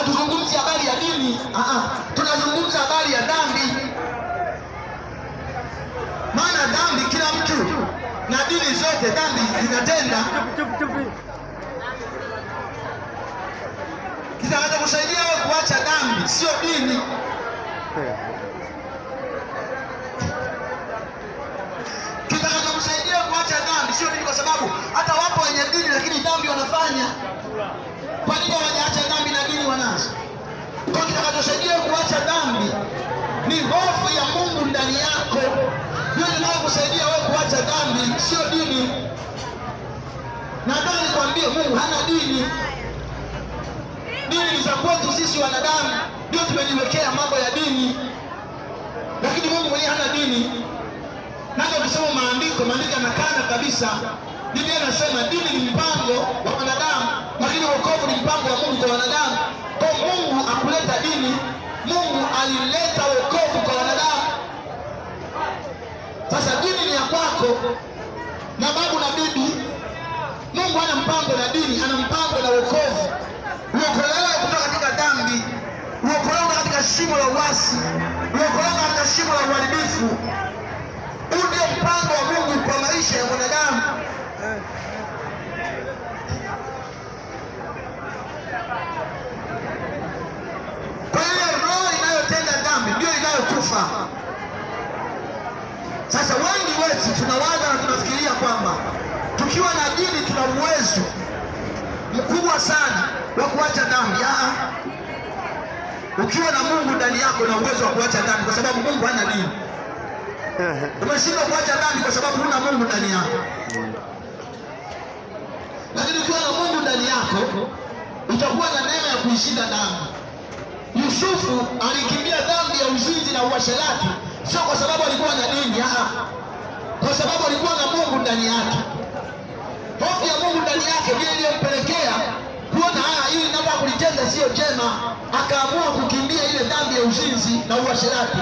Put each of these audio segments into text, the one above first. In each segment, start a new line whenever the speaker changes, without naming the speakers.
hatuzungumzi habari ya dini, tunazungumza habari ya dhambi. Maana dhambi kila mtu na dini zote dhambi zinatenda. Kitakachokusaidia wewe kuacha dhambi sio dini. Kitakachokusaidia kuacha dhambi sio dini, kwa sababu hata wapo wenye dini lakini dhambi wanafanya. Kwa nini hawajaacha dhambi na dini wanazo? Kwa kitakachosaidia kuacha dhambi ni hofu ya Mungu ndani yako. Ndio inayokusaidia wewe kuacha dhambi, sio dini. Nataka nikwambie, Mungu hana dini. Dini ni za kwetu sisi wanadamu, ndio tumejiwekea mambo ya dini, lakini Mungu mwenyewe hana dini. Na ndio ukisoma maandiko yanakana kabisa. Biblia inasema dini ni mpango wa wanadamu, lakini wokovu ni mpango wa Mungu kwa wanadamu. Kwa Mungu akuleta dini, Mungu alileta wokovu kwa wanadamu. Sasa dini ni ya kwako na babu na bibi. Mungu hana mpango na dini, ana mpango na wokovu. Uokolewe kutoka katika dhambi, uokolewe katika shimo la uasi, uokolewe katika shimo la uharibifu. Huu ndio mpango wa Mungu kwa maisha ya mwanadamu. Kwa hiyo roho inayotenda dhambi ndio inayokufa. Sasa wengi wetu tunawaza na tunafikiria kwamba tukiwa na dini tuna uwezo mkubwa sana wa kuacha dhambi. Ukiwa na Mungu ndani yako na uwezo wa kuacha dhambi, kwa sababu Mungu hana dini. Umeshindwa kuacha dhambi kwa sababu huna Mungu ndani yako. Lakini ukiwa na Mungu ndani yako utakuwa na neema ya kuishinda dhambi. Yusufu alikimbia dhambi ya uzinzi na uasherati, sio kwa sababu alikuwa na dini, kwa sababu alikuwa na Mungu ndani yake. Hofu ya Mungu ndani yake ndiyo iliyompelekea kuona hili nataka kulitenda sio jema, akaamua kukimbia ile dhambi ya uzinzi na uasherati.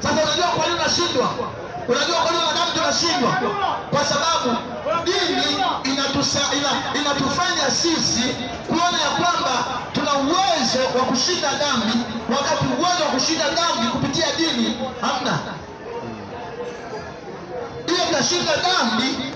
Sasa unajua kwa nini tunashindwa? Unajua kwa nini wanadamu tunashindwa? Kwa sababu dini inatufanya sisi kuona ya kwamba tuna uwezo wa kushinda dhambi, wakati uwezo wa kushinda dhambi kupitia dini hamna. Hiyo tunashinda dhambi